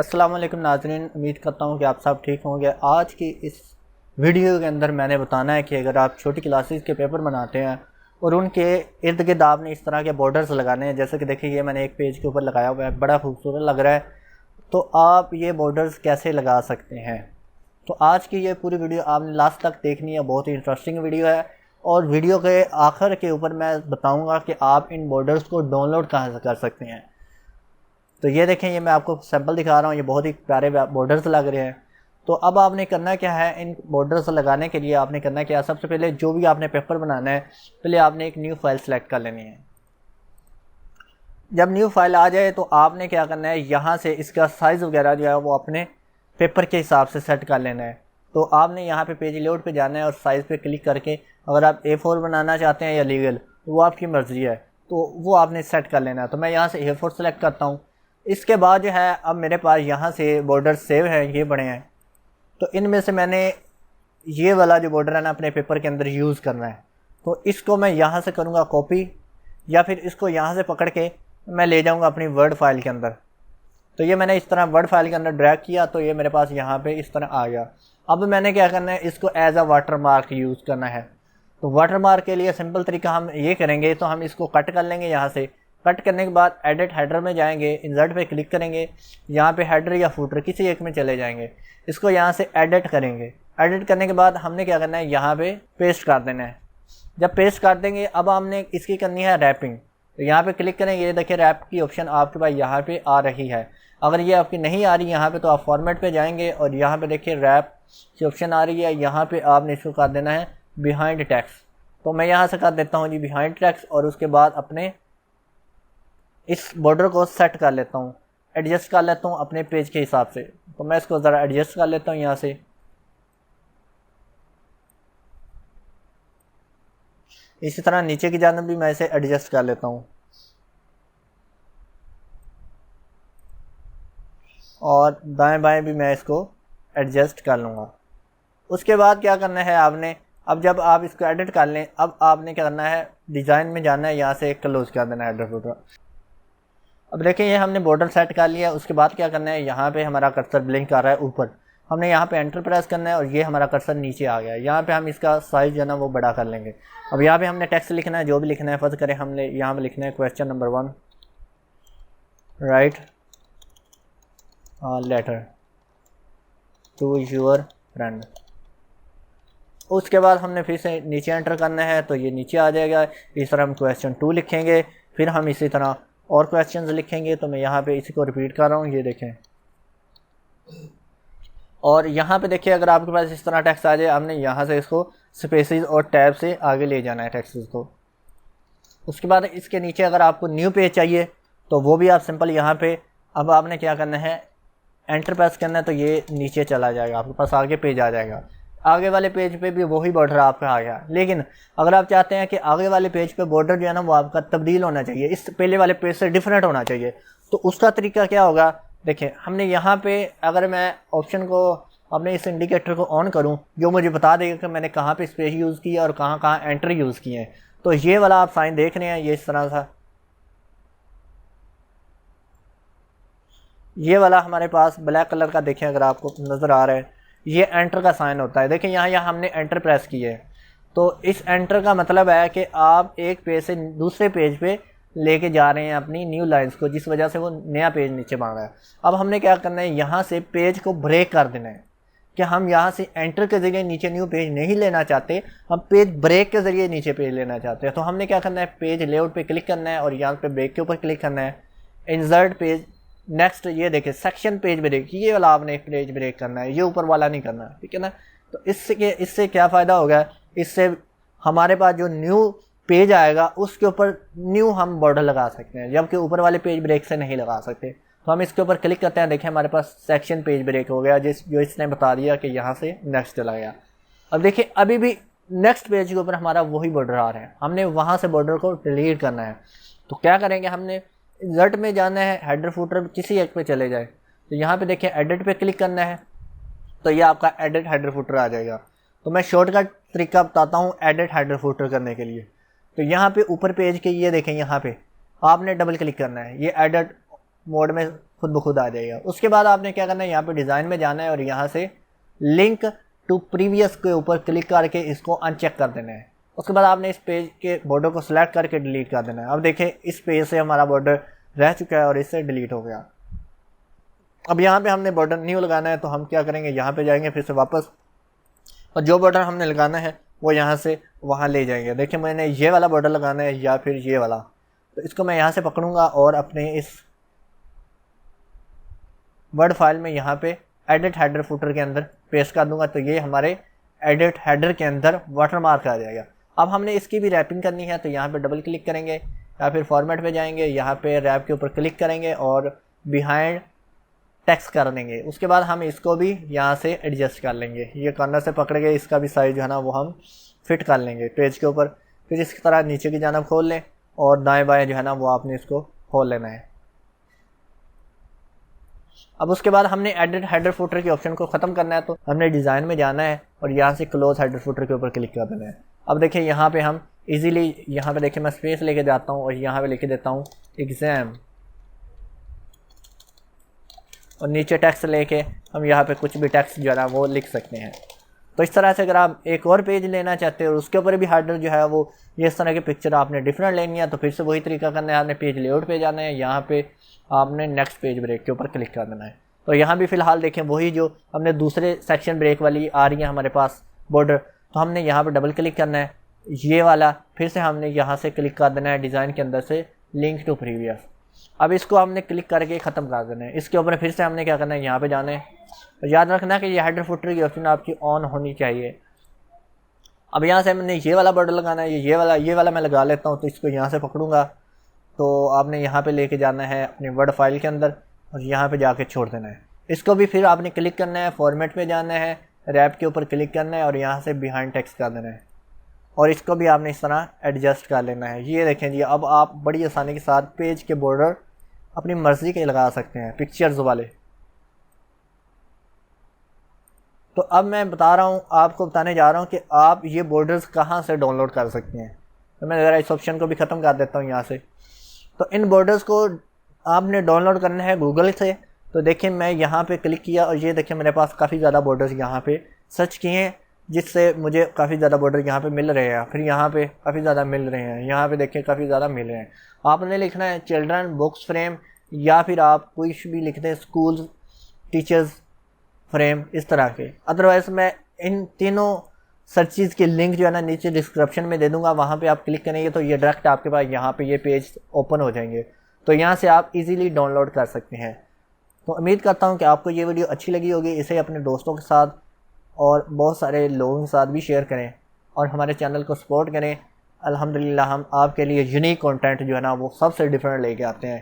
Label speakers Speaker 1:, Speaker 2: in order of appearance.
Speaker 1: अस्सलाम वालेकुम नाज़रीन, उम्मीद करता हूँ कि आप सब ठीक होंगे। आज की इस वीडियो के अंदर मैंने बताना है कि अगर आप छोटी क्लासेस के पेपर बनाते हैं और उनके इर्द गिर्द आपने इस तरह के बॉर्डर्स लगाने हैं, जैसे कि देखिए ये मैंने एक पेज के ऊपर लगाया हुआ है, बड़ा खूबसूरत लग रहा है, तो आप ये बॉर्डर्स कैसे लगा सकते हैं। तो आज की ये पूरी वीडियो आपने लास्ट तक देखनी है, बहुत ही इंटरेस्टिंग वीडियो है। और वीडियो के आखिर के ऊपर मैं बताऊँगा कि आप इन बॉर्डर्स को डाउनलोड कहाँ से कर सकते हैं। तो ये देखें, ये मैं आपको सैंपल दिखा रहा हूँ, ये बहुत ही प्यारे बॉर्डर्स लग रहे हैं। तो अब आपने करना क्या है, इन बॉर्डर्स लगाने के लिए आपने करना क्या है, सबसे पहले जो भी आपने पेपर बनाना है, पहले आपने एक न्यू फाइल सेलेक्ट कर लेनी है। जब न्यू फाइल आ जाए तो आपने क्या करना है, यहाँ से इसका साइज़ वगैरह जो है वो अपने पेपर के हिसाब से सेट कर लेना है। तो आपने यहाँ पे पेज लेआउट पे जाना है और साइज़ पे क्लिक करके अगर आप A4 बनाना चाहते हैं या लीगल, वो आपकी मर्ज़ी है, तो वो आपने सेट कर लेना है। तो मैं यहाँ से A4 सेलेक्ट करता हूँ। इसके बाद जो है, अब मेरे पास यहाँ से बॉर्डर सेव हैं, ये बने हैं। तो इनमें से मैंने ये वाला जो बॉर्डर है ना, अपने पेपर के अंदर यूज़ करना है। तो इसको मैं यहाँ से करूँगा कॉपी, या फिर इसको यहाँ से पकड़ के मैं ले जाऊँगा अपनी वर्ड फाइल के अंदर। तो ये मैंने इस तरह वर्ड फाइल के अंदर ड्रैग किया, तो ये मेरे पास यहाँ पे इस तरह आ गया। अब मैंने क्या करना है, इसको as a watermark use करना है। तो वाटर मार्क के लिए सिंपल तरीका हम ये करेंगे, तो हम इसको कट कर लेंगे। यहाँ से कट करने के बाद एडिट हेडर में जाएंगे, इंसर्ट पे क्लिक करेंगे, यहाँ पे हेडर या फूटर किसी एक में चले जाएंगे। इसको यहाँ से एडिट करेंगे। एडिट करने के बाद हमने क्या करना है, यहाँ पे पेस्ट कर देना है। जब पेस्ट कर देंगे, अब हमने इसकी करनी है रैपिंग। तो यहाँ पे क्लिक करेंगे, ये देखिए रैप की ऑप्शन आपके पास यहाँ पे आ रही है। अगर ये आपकी नहीं आ रही यहाँ पे, तो आप फॉर्मेट पे जाएंगे और यहाँ पे देखिए रैप की ऑप्शन आ रही है। यहाँ पे आपने इसको कर देना है बिहाइंड टेक्स्ट। तो मैं यहाँ से कर देता हूँ जी बिहाइंड टेक्स्ट, और उसके बाद अपने इस बॉर्डर को सेट कर लेता हूँ, एडजस्ट कर लेता हूँ अपने पेज के हिसाब से। तो मैं इसको ज़रा एडजस्ट कर लेता हूँ यहाँ से। इसी तरह नीचे की जानब भी मैं इसे एडजस्ट कर लेता हूँ, और दाएं बाएं भी मैं इसको एडजस्ट कर लूँगा। उसके बाद क्या करना है आपने, अब जब आप इसको एडिट कर लें, अब आपने क्या करना है, डिज़ाइन में जाना है, यहाँ से क्लोज कर देना है हेडर फुटर। अब देखिए ये हमने बॉर्डर सेट कर लिया। उसके बाद क्या करना है, यहाँ पे हमारा कर्सर ब्लिंक कर रहा है ऊपर, हमने यहाँ पे एंटर प्रेस करना है और ये हमारा कर्सर नीचे आ गया है। यहाँ पे हम इसका साइज़ जो है ना वो बड़ा कर लेंगे। अब यहाँ पे हमने टेक्स्ट लिखना है, जो भी लिखना है। फर्ज करें हमने यहाँ पे लिखना है question number 1, write letter to your friend. उसके बाद हमने फिर से नीचे एंटर करना है, तो ये नीचे आ जाएगा। इस तरह हम क्वेश्चन 2 लिखेंगे, फिर हम इसी तरह और क्वेश्चंस लिखेंगे। तो मैं यहाँ पे इसी को रिपीट कर रहा हूँ, ये देखें। और यहाँ पे देखिए, अगर आपके पास इस तरह टेक्स्ट आ जाए, हमने यहाँ से इसको स्पेसेस और टैब से आगे ले जाना है टेक्स्ट को। उसके बाद इसके नीचे अगर आपको न्यू पेज चाहिए, तो वो भी आप सिंपल यहाँ पे, अब आपने क्या करना है, एंटर प्रेस करना है, तो ये नीचे चला जाएगा, आपके पास आगे पेज आ जाएगा। आगे वाले पेज पे भी वही बॉर्डर आपका आ गया। लेकिन अगर आप चाहते हैं कि आगे वाले पेज पे बॉर्डर जो है ना वो आपका तब्दील होना चाहिए, इस पहले वाले पेज से डिफरेंट होना चाहिए, तो उसका तरीका क्या होगा, देखिए हमने यहाँ पे, अगर मैं ऑप्शन को अपने इस इंडिकेटर को ऑन करूँ, जो मुझे बता देगा कि मैंने कहाँ पे स्पेस यूज़ किया और कहाँ कहाँ एंटर यूज़ किए हैं। तो ये वाला आप साइन देख रहे हैं, ये इस तरह सा, ये वाला हमारे पास ब्लैक कलर का देखें, अगर आपको नज़र आ रहा है, ये एंटर का साइन होता है। देखिए यहाँ हमने एंटर प्रेस किया है, तो इस एंटर का मतलब है कि आप एक पेज से दूसरे पेज पे लेके जा रहे हैं अपनी न्यू लाइंस को, जिस वजह से वो नया पेज नीचे बन रहा है। अब हमने क्या करना है, यहाँ से पेज को ब्रेक कर देना है कि हम यहाँ से एंटर के ज़रिए नीचे न्यू पेज नहीं लेना चाहते, हम पेज ब्रेक के ज़रिए नीचे पेज लेना चाहते हैं। तो हमने क्या करना है, पेज लेआउट पे क्लिक करना है और यहाँ पे ब्रेक के ऊपर क्लिक करना है, इंसर्ट पेज, नेक्स्ट, ये देखिए सेक्शन पेज ब्रेक, ये वाला आपने पेज ब्रेक करना है, ये ऊपर वाला नहीं करना, ठीक है ना। तो इससे क्या फ़ायदा होगा, इससे हमारे पास जो न्यू पेज आएगा उसके ऊपर न्यू हम बॉर्डर लगा सकते हैं, जबकि ऊपर वाले पेज ब्रेक से नहीं लगा सकते। तो हम इसके ऊपर क्लिक करते हैं, देखिए हमारे पास सेक्शन पेज ब्रेक हो गया, जो इसने बता दिया कि यहाँ से नेक्स्ट चला गया। अब देखिए अभी भी नेक्स्ट पेज के ऊपर हमारा वही बॉर्डर आ रहे हैं, हमने वहाँ से बॉर्डर को डिलीट करना है। तो क्या करेंगे, हमने इंसर्ट में जाना है, हेडर फुटर किसी एक पे चले जाए, तो यहाँ पे देखिए एडिट पे क्लिक करना है, तो ये आपका एडिट हेडर फुटर आ जाएगा। तो मैं शॉर्टकट तरीका बताता हूँ एडिट हेडर फुटर करने के लिए। तो यहाँ पे ऊपर पेज के ये देखें, यहाँ पे आपने डबल क्लिक करना है, ये एडिट मोड में खुद ब खुद आ जाएगा। उसके बाद आपने क्या करना है, यहाँ पे डिज़ाइन में जाना है और यहाँ से लिंक टू प्रीवियस के ऊपर क्लिक करके इसको अनचेक कर देना है। उसके बाद आपने इस पेज के बॉर्डर को सिलेक्ट करके डिलीट कर देना है। अब देखें इस पेज से हमारा बॉर्डर रह चुका है और इससे डिलीट हो गया। अब यहाँ पे हमने बॉर्डर न्यू लगाना है, तो हम क्या करेंगे, यहाँ पे जाएंगे फिर से वापस, और जो बॉर्डर हमने लगाना है वो यहाँ से वहाँ ले जाएंगे। देखिए मैंने ये वाला बॉर्डर लगाना है या फिर ये वाला, तो इसको मैं यहाँ से पकड़ूंगा और अपने इस वर्ड फाइल में यहाँ पे एडिट हेडर फुटर के अंदर पेस्ट कर दूंगा, तो ये हमारे एडिट हेडर के अंदर वाटरमार्क आ जाएगा। अब हमने इसकी भी रैपिंग करनी है, तो यहाँ पे डबल क्लिक करेंगे या फिर फॉर्मेट पे जाएंगे, यहाँ पे रैप के ऊपर क्लिक करेंगे और बिहाइंड टेक्स्ट कर देंगे। उसके बाद हम इसको भी यहाँ से एडजस्ट कर लेंगे, ये कॉर्नर से पकड़ के इसका भी साइज जो है ना वो हम फिट कर लेंगे पेज के ऊपर। फिर इसकी तरह नीचे की जानब खोल लें और दाएँ बाएँ जो है ना वो आपने इसको खोल लेना है। अब उसके बाद हमने एडिट हेडर फुटर के ऑप्शन को ख़त्म करना है, तो हमने डिज़ाइन में जाना है और यहाँ से क्लोज हेडर फुटर के ऊपर क्लिक कर देना है। अब देखिए यहाँ पे हम इजीली यहाँ पे देखिए मैं स्पेस लेके जाता हूँ और यहाँ पे लिख देता हूँ एग्ज़ाम, और नीचे टेक्स्ट लेके हम यहाँ पे कुछ भी टेक्स्ट जो है ना वो लिख सकते हैं। तो इस तरह से अगर आप एक और पेज लेना चाहते हो और उसके ऊपर भी हेडर जो है वो ये इस तरह की पिक्चर आपने डिफरेंट लेनी है, तो फिर से वही तरीका करना है, आपने पेज लेआउट पे जाना है, यहाँ पे आपने नेक्स्ट पेज ब्रेक के ऊपर क्लिक कर देना है। तो यहाँ भी फ़िलहाल देखें वही जो हमने दूसरे सेक्शन ब्रेक वाली आ रही है हमारे पास बॉर्डर, तो हमने यहाँ पर डबल क्लिक करना है ये वाला, फिर से हमने यहाँ से क्लिक कर देना है डिज़ाइन के अंदर से लिंक टू प्रीवियस। अब इसको हमने क्लिक करके ख़त्म कर देना है। इसके ऊपर फिर से हमने क्या करना है, यहाँ पे जाना है और याद रखना है कि ये हेडर फुटर की ऑप्शन आपकी ऑन होनी चाहिए। अब यहाँ से हमने ये वाला बॉर्डर लगाना है, ये वाला मैं लगा लेता हूँ, तो इसको यहाँ से पकड़ूंगा तो आपने यहाँ पे लेके जाना है अपनी वर्ड फाइल के अंदर और यहाँ पे जाके छोड़ देना है। इसको भी फिर आपने क्लिक करना है, फॉर्मेट पे जाना है, रैप के ऊपर क्लिक करना है और यहाँ से बिहाइंड टेक्स्ट कर देना है और इसको भी आपने इस तरह एडजस्ट कर लेना है। ये देखें जी, अब आप बड़ी आसानी के साथ पेज के बॉर्डर अपनी मर्ज़ी के लगा सकते हैं पिक्चर्स वाले। तो अब मैं बता रहा हूँ, आपको बताने जा रहा हूँ कि आप ये बॉर्डर्स कहाँ से डाउनलोड कर सकते हैं। तो मैं ज़रा इस ऑप्शन को भी ख़त्म कर देता हूँ यहाँ से। तो इन बॉर्डर्स को आपने डाउनलोड करना है गूगल से। तो देखिए मैं यहाँ पे क्लिक किया और ये देखिए मेरे पास काफ़ी ज़्यादा बॉर्डर्स यहाँ पे सर्च किए हैं, जिससे मुझे काफ़ी ज़्यादा बॉर्डर यहाँ पे मिल रहे हैं। फिर यहाँ पे काफ़ी ज़्यादा मिल रहे हैं, यहाँ पे देखिए काफ़ी ज़्यादा मिल रहे हैं। आपने लिखना है चिल्ड्रन बुक्स फ्रेम या फिर आप कुछ भी लिखते हैं स्कूल टीचर्स फ्रेम इस तरह के। अदरवाइज़ मैं इन तीनों सर्चेज़ के लिंक जो है ना नीचे डिस्क्रिप्शन में दे दूँगा, वहाँ पे आप क्लिक करेंगे तो ये डायरेक्ट आपके पास यहाँ पे ये पेज ओपन हो जाएंगे। तो यहाँ से आप इजीली डाउनलोड कर सकते हैं। तो उम्मीद करता हूँ कि आपको ये वीडियो अच्छी लगी होगी। इसे अपने दोस्तों के साथ और बहुत सारे लोगों के साथ भी शेयर करें और हमारे चैनल को सपोर्ट करें। अल्हम्दुलिल्लाह हम आपके लिए यूनिक कंटेंट जो है ना वो सबसे डिफरेंट लेके आते हैं।